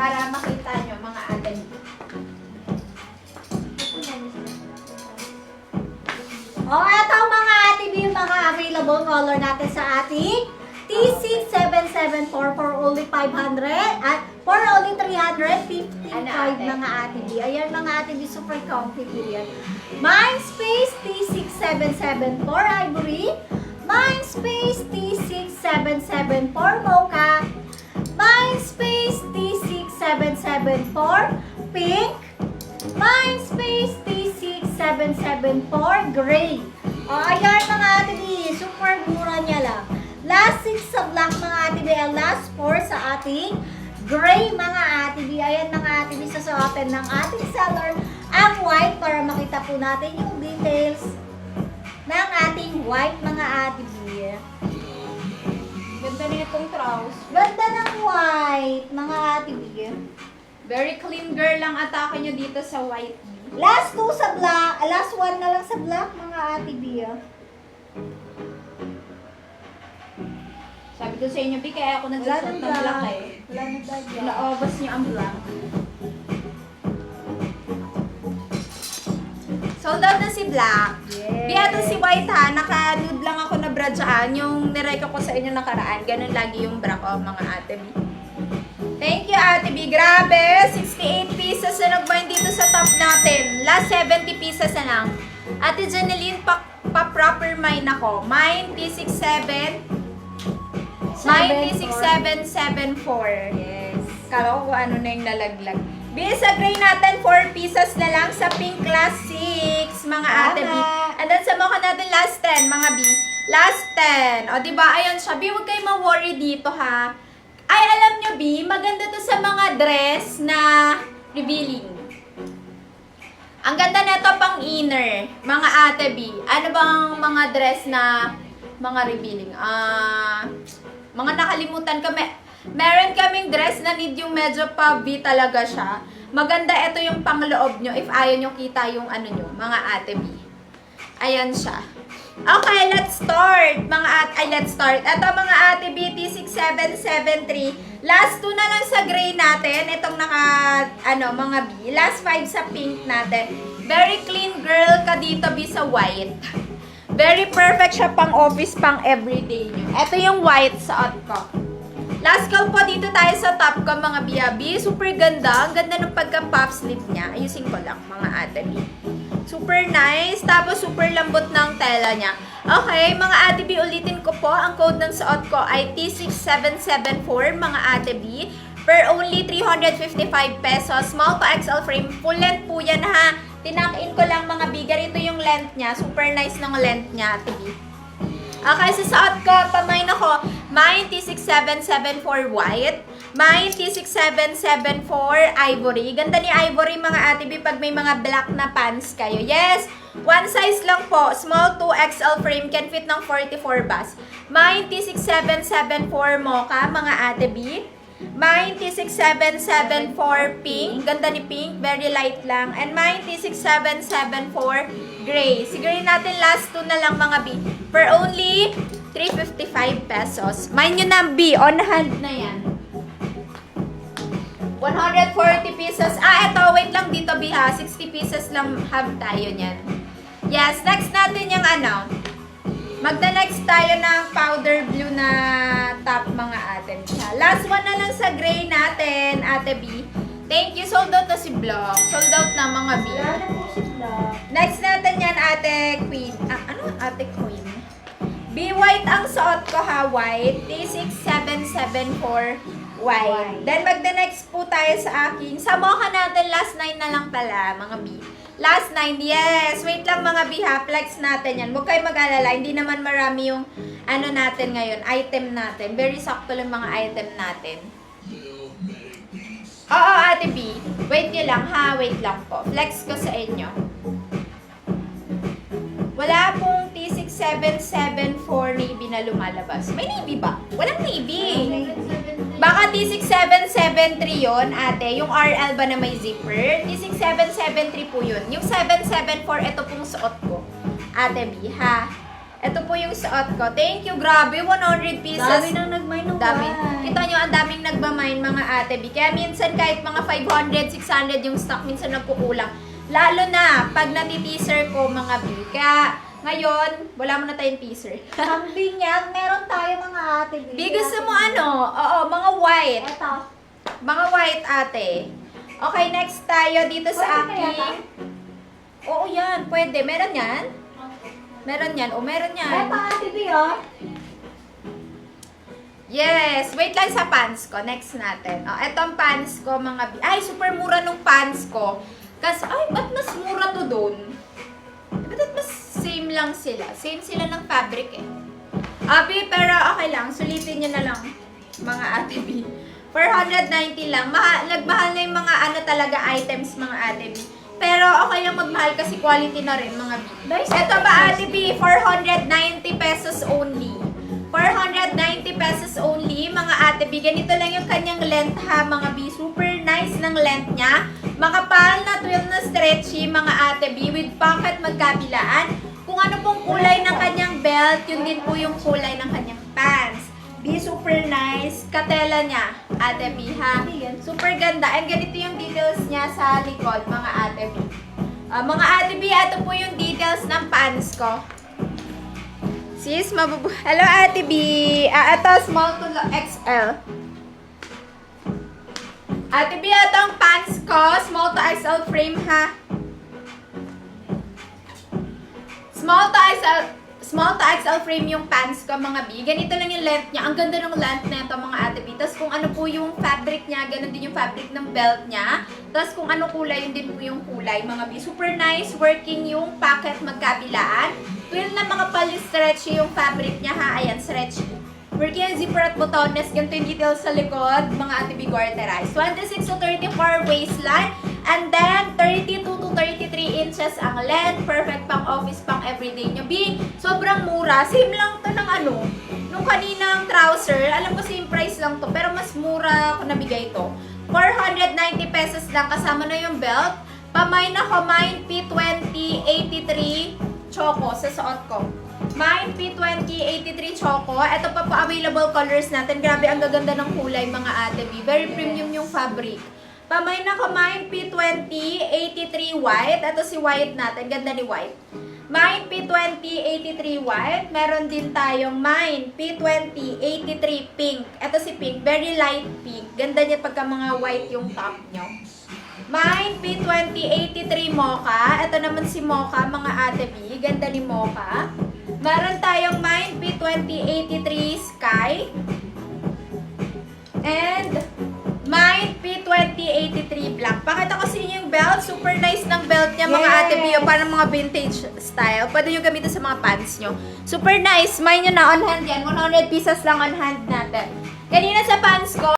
para makita nyo mga ate. Eto mga ate B, yung mga available color natin sa ating T6774 for only 500 at for only 355 Ano, ate? mga ate B. Ayan mga ate B, super comfy po yan. Mindspace T6774 Ivory, Mindspace T6774 Mocha, Mindspace T6774 Pink, Mindspace T6774 Gray. Ayan mga ate B, super mura niya lang. Last 6 sa black mga ate B, last 4 sa ating gray mga ate B. Ayan mga ate B, sasuotin ng ating seller ang white para makita po natin yung details ng ating white mga ate B. Ganda na itong trouser. Ganda ng white mga ate B. Very clean girl lang atake nyo dito sa white. Last 2 sa black, last 1 na lang sa black mga ate B. Sabi ko sa inyo, Bi, kaya ako Wala nagsusot nang ng black black. eh. Wala nang black. Naobas niyo ang black. Sold out na si black. Yes. Bi, ito si white ha. Naka-nude lang ako na bra dyan. Yung nireka ko sa inyo nakaraan. Ganun lagi yung bra ko, mga ate Bi. Thank you, Ate B. Grabe! 68 pieces na nag-bind dito sa top natin. Last 70 pieces na lang. Ate Janeline, pa-proper mine ako. Mine, T67. Mine, T6774. Yes. Kala ko kung ano na yung nalaglag. B, sa gray natin, 4 pieces na lang. Sa pink, last 6, mga ate B. Tama. And then sa mukha natin, last 10, mga B. Last 10. O, diba? Ayan siya. B, huwag kayo ma-worry dito, ha. Ay, alam nyo, B, maganda to sa mga dress na revealing. Ang ganda na to pang inner, mga ate B. Ano bang mga dress na mga revealing? Mga nakalimutan ko. Meron kaming dress na need yung medyo pa-V talaga siya. Maganda ito yung pangloob nyo if ayaw nyo kita yung ano nyo, mga ate B. Ayan siya. Okay, let's start. Let's start. Ito mga ate BT6773. Last 2 na lang sa gray natin. Itong mga B. Last 5 sa pink natin. Very clean girl ka dito, B, sa white. Very perfect siya pang office, pang everyday nyo. Ito yung white sa ko. Last call po dito tayo sa top ko, mga B. Super ganda. Ang ganda ng pagka-puff sleeve niya. Ayusin ko lang, mga ate B. Super nice. Tapos, super lambot ng tela niya. Okay, mga ate B, ulitin ko po. Ang code ng suot ko ay T6774, mga ate B. Per only 355 pesos. Small to XL frame. Full length po yan, ha. Tinakin ko lang, mga B. Ganito yung length niya. Super nice ng length niya, ate B. Okay, sa suot ko, pamain ako. Mine T6774 white. Mine T6774 ivory. Ganda ni ivory, mga ate B, pag may mga black na pants kayo. Yes, one size lang po. Small 2XL frame, can fit ng 44 bus. Mine T6774 mocha, mga ate B. Mine T6774 pink. Ganda ni pink, very light lang. And mine T6774 gray. Si gray natin last 2 na lang, mga B. For only 355 pesos. Mine nyo na B, on hand na yan. 140 pesos. Eto, wait lang dito, B, ha. 60 pieces lang have tayo niyan. Yes, next natin yung ano. Magda-next tayo ng powder blue na top, mga ate. Last one na lang sa gray natin, ate B. Thank you. Sold out na si Block. Sold out na, mga B. Wala na po si black. Next natin yan, ate Queen. Ate Queen? B white ang suot ko, ha. White. T6774 white. Then magda-next po tayo sa aking. Sa mocha natin, last 9 na lang pala, mga B. Last 9, yes. Wait lang, mga B, ha. Flex natin yan. Huwag kayo mag-alala. Hindi naman marami yung ano natin ngayon, item natin. Very sakto lang mga item natin. Oo, ate B. Wait nyo lang, ha. Wait lang po. Flex ko sa inyo. Wala pong T6774 navy na lumalabas. May navy ba? Walang navy. Baka T6773 yun, ate. Yung RL ba na may zipper? T6773 po yun. Yung 774, ito pong suot ko. Ate B, ha? Ito po yung suot ko. Thank you, grabe, 100 pieces. Dami nang nagmay-nuway. Dami. Kita nyo, ang daming nagmamine mga ate B. Kaya minsan kahit mga 500, 600 yung stock, minsan nagkukulang. Lalo na pag nati-teaser ko mga B. Kaya ngayon, wala mo na tayong teaser. Kambing yan, meron tayo mga ate. B, gusto mo ano? Oo, mga white. Ito. Mga white ate. Okay, next tayo dito sa Pwede kaya aking... Oo yan, pwede. Meron yan? Meron yan. O, meron yan. Ito ate B, oh. Yes, wait lang sa pants ko. Next natin. Oh, etong pants ko, mga Ay, super mura nung pants ko. Kasi, ay, ba't mas mura to dun? Ba't mas same lang sila? Same sila ng fabric eh. Abi, pero okay lang. Sulitin nyo na lang, mga ate B. 490 lang. Nagmahal na yung mga ano talaga items, mga ate B. Pero okay lang magmahal kasi quality na rin, mga B. Ito ba, ate B? 490 pesos only. 490 pesos only, mga ate B. Ganito lang yung kanyang length ha, mga B. Super nice ng length niya. Makapal na 12 na stretchy, mga ate B. With pocket magkabilaan. Kung ano pong kulay ng kanyang belt, yun din po yung kulay ng kanyang pants. B, super nice. Katela niya, ate B ha. Super ganda. And ganito yung details niya sa likod, mga ate B. Mga ate B, ito po yung details ng pants ko. Sis, Hello, Ate B. Ito, small to XL. Ate B, ito ang pants ko. Small to XL frame, ha? Small to XL frame yung pants ko, mga B. Ganito lang yung length niya. Ang ganda ng length na ito, mga Ate B. Tapos kung ano po yung fabric niya, ganun din yung fabric ng belt niya. Tapos kung ano kulay, yun din po yung kulay, mga B. Super nice. Working yung pocket magkabilaan. Well na mga pali-stretchy yung fabric niya ha. Ayan, stretchy. Working yung zipper at botones. Ganito yung details sa likod. Mga ate B garterized. 26 to 34 waistline. And then, 32 to 33 inches ang length. Perfect pang office, pang everyday nyo. B, sobrang mura. Same lang to ng ano. Nung kaninang trouser. Alam ko same price lang to. Pero mas mura ko nabigay to. 490 pesos lang. Kasama na yung belt. Pamine ako. Mine P20 83 Choco sa suot ko. Mine P2083 Choco. Ito pa po available colors natin. Grabe ang gaganda ng kulay, mga ate B. Very premium yung fabric. Pamay na ko Mine P2083 White. Ito si White natin. Ganda ni White. Mine P2083 White. Meron din tayong Mine P2083 Pink. Ito si Pink. Very light pink. Ganda niya pagka mga white yung top nyo. Mine P2083 Mocha. Ito naman si Mocha, mga ate B. Ganda ni Mocha. Meron tayong Mine P2083 Sky. And Mine P2083 Black. Pakita ko sa inyo yung belt. Super nice ng belt niya, mga ate B. Parang mga vintage style. Pwede nyo gamitin sa mga pants nyo. Super nice. Mine nyo na on hand yan. 100 pieces lang on hand natin. Kanina sa pants ko,